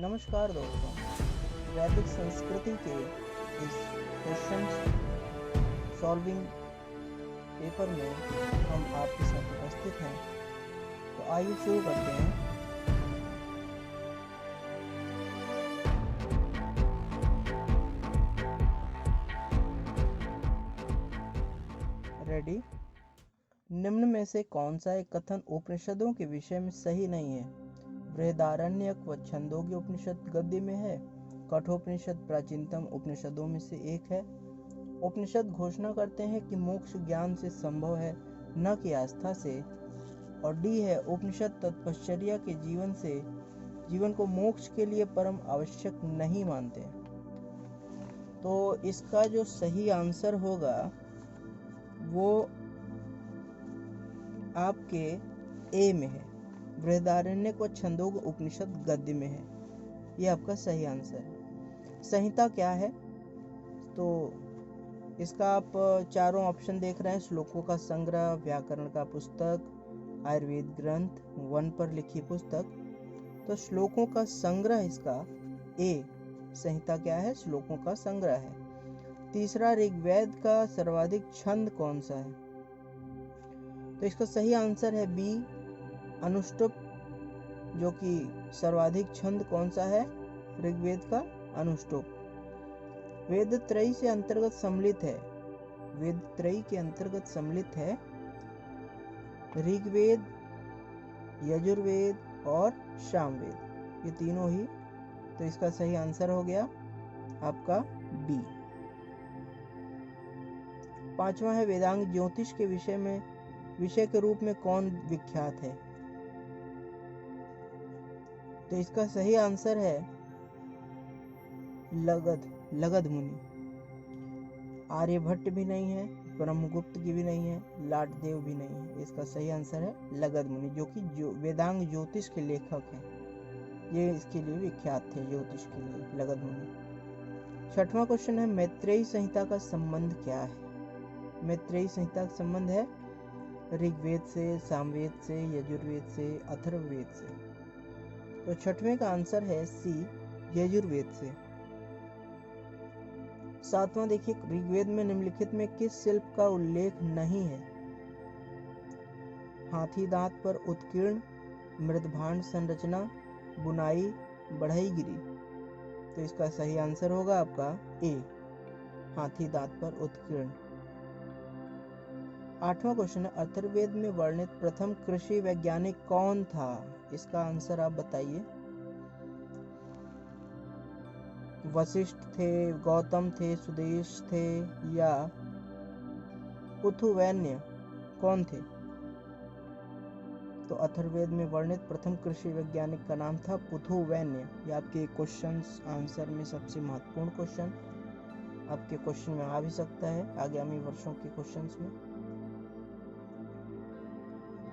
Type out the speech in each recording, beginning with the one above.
नमस्कार दोस्तों, वैदिक संस्कृति के इस क्वेश्चन सॉल्विंग पेपर में हम आपके साथ उपस्थित हैं। तो आइए शुरू करते हैं। रेडी? निम्न में से कौन सा एक कथन उपनिषदों के विषय में सही नहीं है? बृहदारण्यक व छंदोग्य उपनिषद गद्य में है। कठोपनिषद प्राचीनतम उपनिषदों में से एक है। उपनिषद घोषणा करते हैं कि मोक्ष ज्ञान से संभव है, न कि आस्था से। और डी है, उपनिषद तपश्चर्या के जीवन को मोक्ष के लिए परम आवश्यक नहीं मानते। तो इसका जो सही आंसर होगा वो आपके ए में है, बृहदारण्यक व छंदोग्य उपनिषद गद्य में है। ये आपका सही आंसर है। संहिता क्या है? तो इसका आप चारों ऑप्शन देख रहे हैं। श्लोकों का संग्रह, व्याकरण का पुस्तक, आयुर्वेद ग्रंथ, वन पर लिखी पुस्तक। तो श्लोकों का संग्रह इसका ए। संहिता क्या है? श्लोकों का संग्रह है। तीसरा, ऋग्वेद का सर्वाधिक छंद कौन सा है? तो इसका सही आंसर है बी, अनुष्टुप, जो कि सर्वाधिक छंद कौन सा है? ऋग्वेद का अनुष्टुप। वेद त्रयी से अंतर्गत सम्मिलित है। वेद त्रयी के अंतर्गत सम्मिलित है ऋग्वेद, यजुर्वेद और सामवेद, ये तीनों ही। तो इसका सही आंसर हो गया आपका बी। पांचवा है, वेदांग ज्योतिष के विषय के रूप में कौन विख्यात है? तो इसका सही आंसर है लगध मुनि। आर्यभट्ट भी नहीं है, ब्रह्मगुप्त की भी नहीं है, लाटदेव भी नहीं है। इसका सही आंसर है लगध मुनि, जो कि वेदांग ज्योतिष के लेखक हैं। ये इसके लिए विख्यात थे, ज्योतिष के लिए लगध मुनि। छठवां क्वेश्चन है, मैत्रेयी संहिता का संबंध क्या है? मैत्रेयी संहिता का संबंध है ऋग्वेद से, सामवेद से, यजुर्वेद से, अथर्ववेद से। तो छठवें का आंसर है सी, यजुर्वेद से। सातवां देखिए, ऋग्वेद में निम्नलिखित में किस शिल्प का उल्लेख नहीं है? हाथी दांत पर उत्कीर्ण, मृदभांड संरचना, बुनाई, बढ़ईगिरी। तो इसका सही आंसर होगा आपका ए, हाथी दांत पर उत्कीर्ण। आठवां क्वेश्चन है, अथर्ववेद में वर्णित प्रथम कृषि वैज्ञानिक कौन था? इसका आंसर आप बताइए। वशिष्ठ थे, गौतम थे, सुदेश थे या पुथुवैन्य, कौन थे? तो अथर्ववेद में वर्णित प्रथम कृषि वैज्ञानिक का नाम था पुथुवैन्य। ये आपके क्वेश्चन आंसर में सबसे महत्वपूर्ण क्वेश्चन आपके क्वेश्चन में आ भी सकता है आगामी वर्षों के क्वेश्चंस में।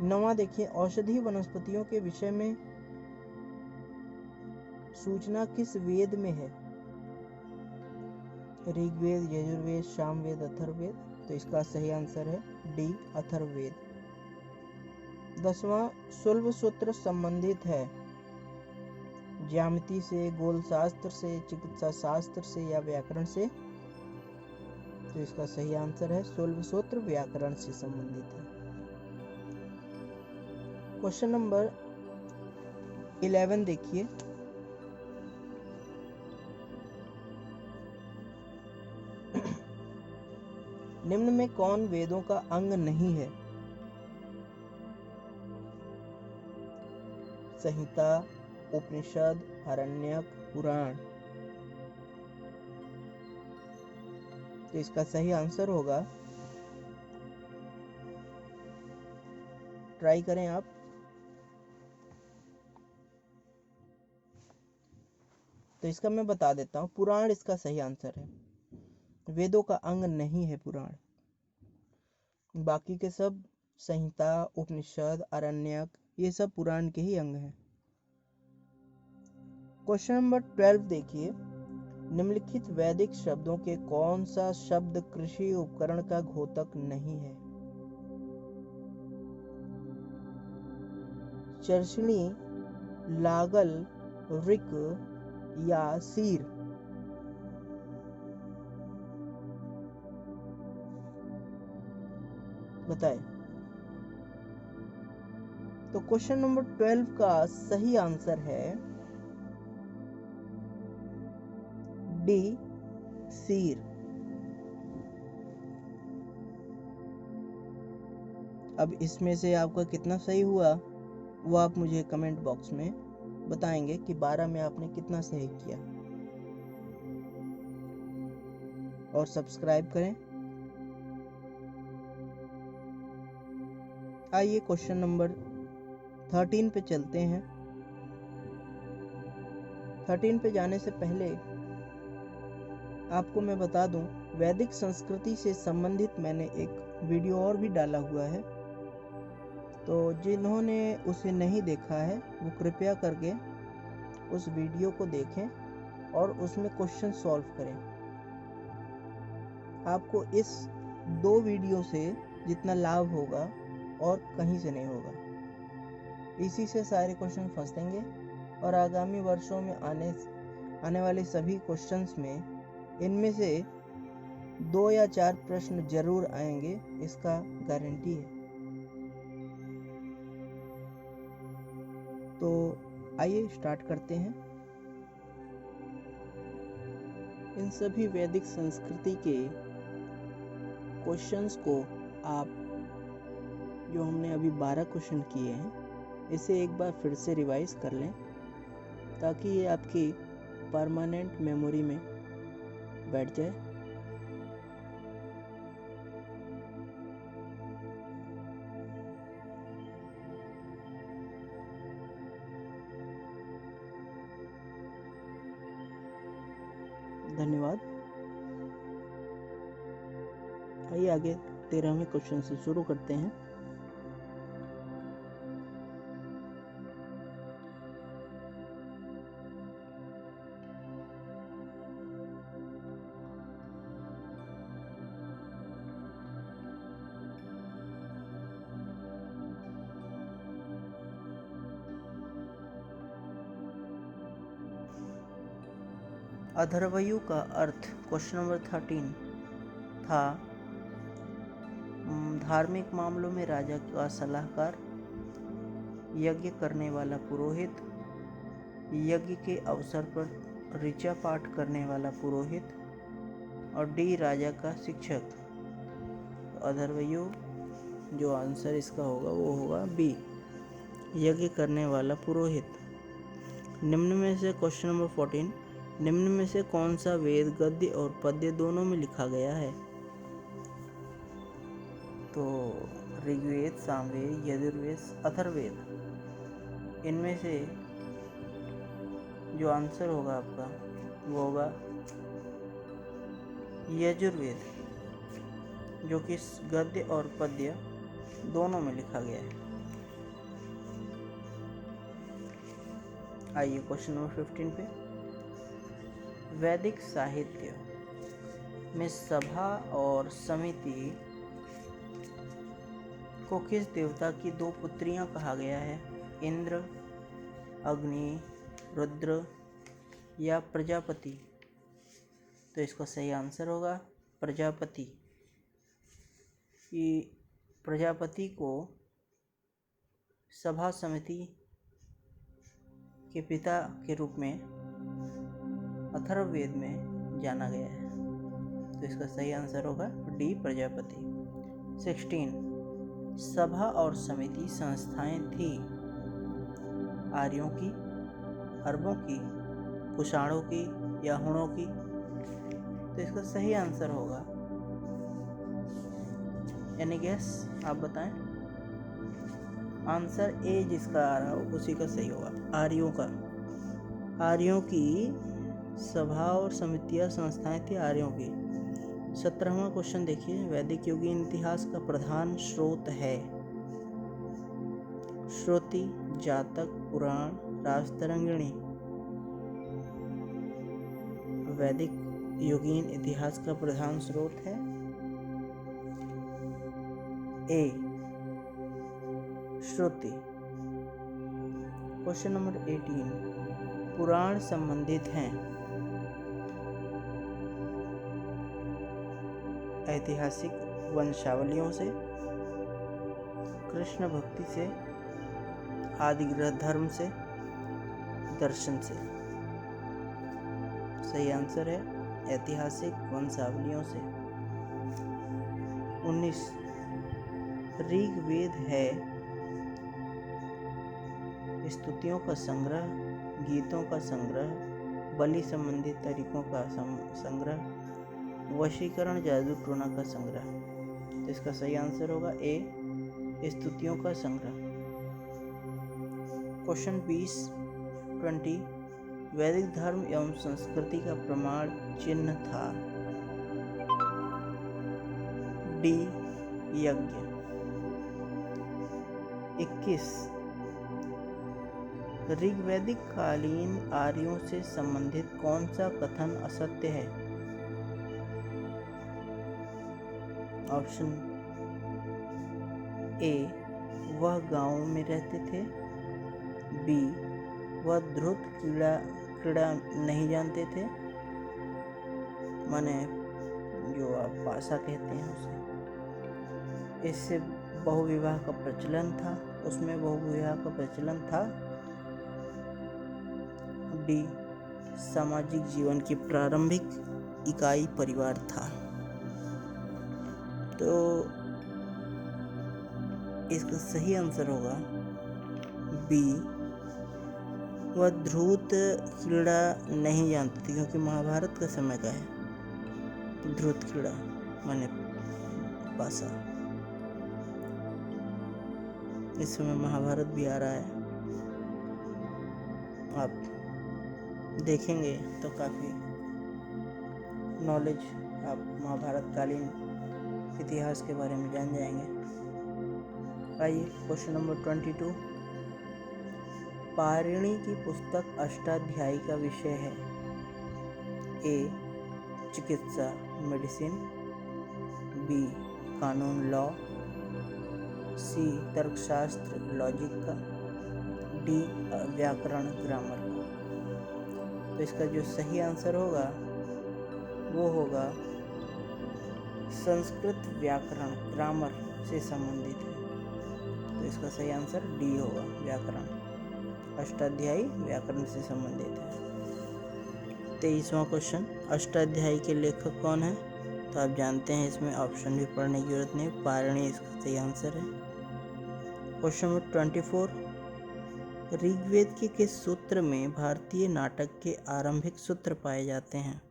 नवा देखिए, औषधीय वनस्पतियों के विषय में सूचना किस वेद में है? ऋग्वेद, यजुर्वेद, सामवेद, अथर्ववेद। तो इसका सही आंसर है डी, अथर्ववेद। 10वां, शुल्ब सूत्र संबंधित है ज्यामिति से, गोल शास्त्र से, चिकित्सा शास्त्र से या व्याकरण से? तो इसका सही आंसर है शुल्ब सूत्र व्याकरण से संबंधित है। क्वेश्चन नंबर 11 देखिए, निम्न में कौन वेदों का अंग नहीं है? संहिता, उपनिषद, आरण्यक, पुराण। तो इसका सही आंसर होगा, ट्राई करें आप। तो इसका मैं बता देता हूं, पुराण इसका सही आंसर है। वेदों का अंग नहीं है पुराण। बाकी के सब संहिता, उपनिषद, आरण्यक, ये सब पुराण के ही अंग हैं। क्वेश्चन नंबर 12 देखिए, निम्नलिखित वैदिक शब्दों के कौन सा शब्द कृषि उपकरण का घोतक नहीं है? चर्षणी, लागल, रिक, या सीर? बताएं। तो क्वेश्चन नंबर 12 का सही आंसर है डी, सीर। अब इसमें से आपका कितना सही हुआ वो आप मुझे कमेंट बॉक्स में बताएंगे कि 12 में आपने कितना सही किया। और सब्सक्राइब करें। आइए क्वेश्चन नंबर 13 पे चलते हैं। 13 पे जाने से पहले आपको मैं बता दूं, वैदिक संस्कृति से संबंधित मैंने एक वीडियो और भी डाला हुआ है, तो जिन्होंने उसे नहीं देखा है वो कृपया करके उस वीडियो को देखें और उसमें क्वेश्चन सॉल्व करें। आपको इस 2 वीडियो से जितना लाभ होगा और कहीं से नहीं होगा। इसी से सारे क्वेश्चन फंसेंगे और आगामी वर्षों में आने वाले सभी क्वेश्चंस में इनमें से 2 या 4 प्रश्न जरूर आएंगे, इसका गारंटी है। तो आइए स्टार्ट करते हैं। इन सभी वैदिक संस्कृति के क्वेश्चंस को आप, जो हमने अभी 12 क्वेश्चन किए हैं, इसे एक बार फिर से रिवाइज कर लें ताकि ये आपकी परमानेंट मेमोरी में बैठ जाए। धन्यवाद। आइए आगे 13वें क्वेश्चन से शुरू करते हैं। अथर्वयु का अर्थ क्वेश्चन नंबर 13 था धार्मिक मामलों में राजा का सलाहकार, यज्ञ करने वाला पुरोहित, यज्ञ के अवसर पर ऋचा पाठ करने वाला पुरोहित, और डी राजा का शिक्षक। अथर्वयु जो आंसर इसका होगा वो होगा बी, यज्ञ करने वाला पुरोहित। निम्न में से क्वेश्चन नंबर 14, निम्न में से कौन सा वेद गद्य और पद्य दोनों में लिखा गया है? तो ऋग्वेद, सामवेद, यजुर्वेद, अथर्ववेद। इनमें से जो आंसर होगा आपका वो होगा यजुर्वेद, जो कि गद्य और पद्य दोनों में लिखा गया है। आइए क्वेश्चन नंबर 15 पे। वैदिक साहित्य में सभा और समिति को किस देवता की 2 पुत्रियां कहा गया है? इंद्र, अग्नि, रुद्र या प्रजापति? तो इसका सही आंसर होगा प्रजापति। प्रजापति को सभा समिति के पिता के रूप में अथर्ववेद में जाना गया है, तो इसका सही आंसर होगा डी, प्रजापति। 16, सभा और समिति संस्थाएं थी आर्यों की, अरबों की, कुषाणों की या हुणों की? तो इसका सही आंसर होगा, यानी गैस आप बताएं। आंसर ए जिसका आ रहा हो उसी का सही होगा, आर्यों का। आर्यों की सभा और समितियां संस्थाएं थी आर्यों की। 17वां क्वेश्चन देखिए। वैदिक युगीन इतिहास का प्रधान स्रोत है? श्रुति, जातक, पुराण, राजतरंगिणी? वैदिक युगीन इतिहास का प्रधान स्रोत है ए, श्रुति। क्वेश्चन नंबर 18, पुराण संबंधित हैं? ऐतिहासिक वंशावलियों से, कृष्ण भक्ति से, आदि ग्रह धर्म से, दर्शन से। सही आंसर है ऐतिहासिक वंशावलियों से। 19 ऋग्वेद है स्तुतियों का संग्रह, गीतों का संग्रह, बलि संबंधित तरीकों का संग्रह, वशीकरण जादू टोना का संग्रह। तो इसका सही आंसर होगा ए, स्तुतियों का संग्रह। क्वेश्चन 20 वैदिक धर्म एवं संस्कृति का प्रमाण चिन्ह था? डी यज्ञ। 21 ऋग्वैदिक कालीन आर्यों से संबंधित कौन सा कथन असत्य है? ऑप्शन ए, वह गांव में रहते थे। बी, वह ध्रुत क्रीड़ा नहीं जानते थे, माने जो आप पासा कहते हैं उसे। इससे बहुविवाह का प्रचलन था, उसमें बहुविवाह का प्रचलन था। डी, सामाजिक जीवन की प्रारंभिक इकाई परिवार था। तो इसका सही आंसर होगा बी, वह ध्रुत क्रीड़ा नहीं जानती थी, क्योंकि महाभारत का समय का है। ध्रुत क्रीड़ा माने पासा, इस समय महाभारत भी आ रहा है, आप देखेंगे तो काफ़ी नॉलेज आप महाभारत कालीन इतिहास के बारे में जान जाएंगे। आइए क्वेश्चन नंबर 22 पारिणी की पुस्तक अष्टाध्यायी का विषय है? ए, चिकित्सा मेडिसिन, बी, कानून लॉ, सी, तर्कशास्त्र लॉजिक का, डी, व्याकरण ग्रामर का। तो इसका जो सही आंसर होगा वो होगा संस्कृत व्याकरण ग्रामर से संबंधित है। तो इसका सही आंसर डी होगा, व्याकरण। अष्टाध्यायी व्याकरण से संबंधित है। 23वां क्वेश्चन अष्टाध्यायी के लेखक कौन है? तो आप जानते हैं, इसमें ऑप्शन भी पढ़ने की जरूरत नहीं, पारिणी इसका सही आंसर है। क्वेश्चन नंबर 24 ऋग्वेद के किस सूत्र में भारतीय नाटक के आरंभिक सूत्र पाए जाते हैं?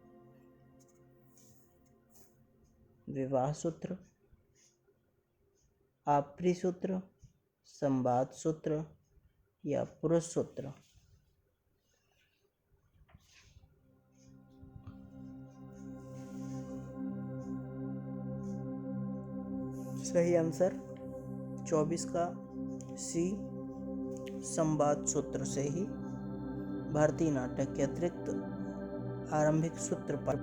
विवाह सूत्र, आपरी सूत्र, संवाद सूत्र या पुरुष सूत्र। सही आंसर 24 का सी, संवाद सूत्र से ही भारतीय नाटक के अतिरिक्त आरंभिक सूत्र पर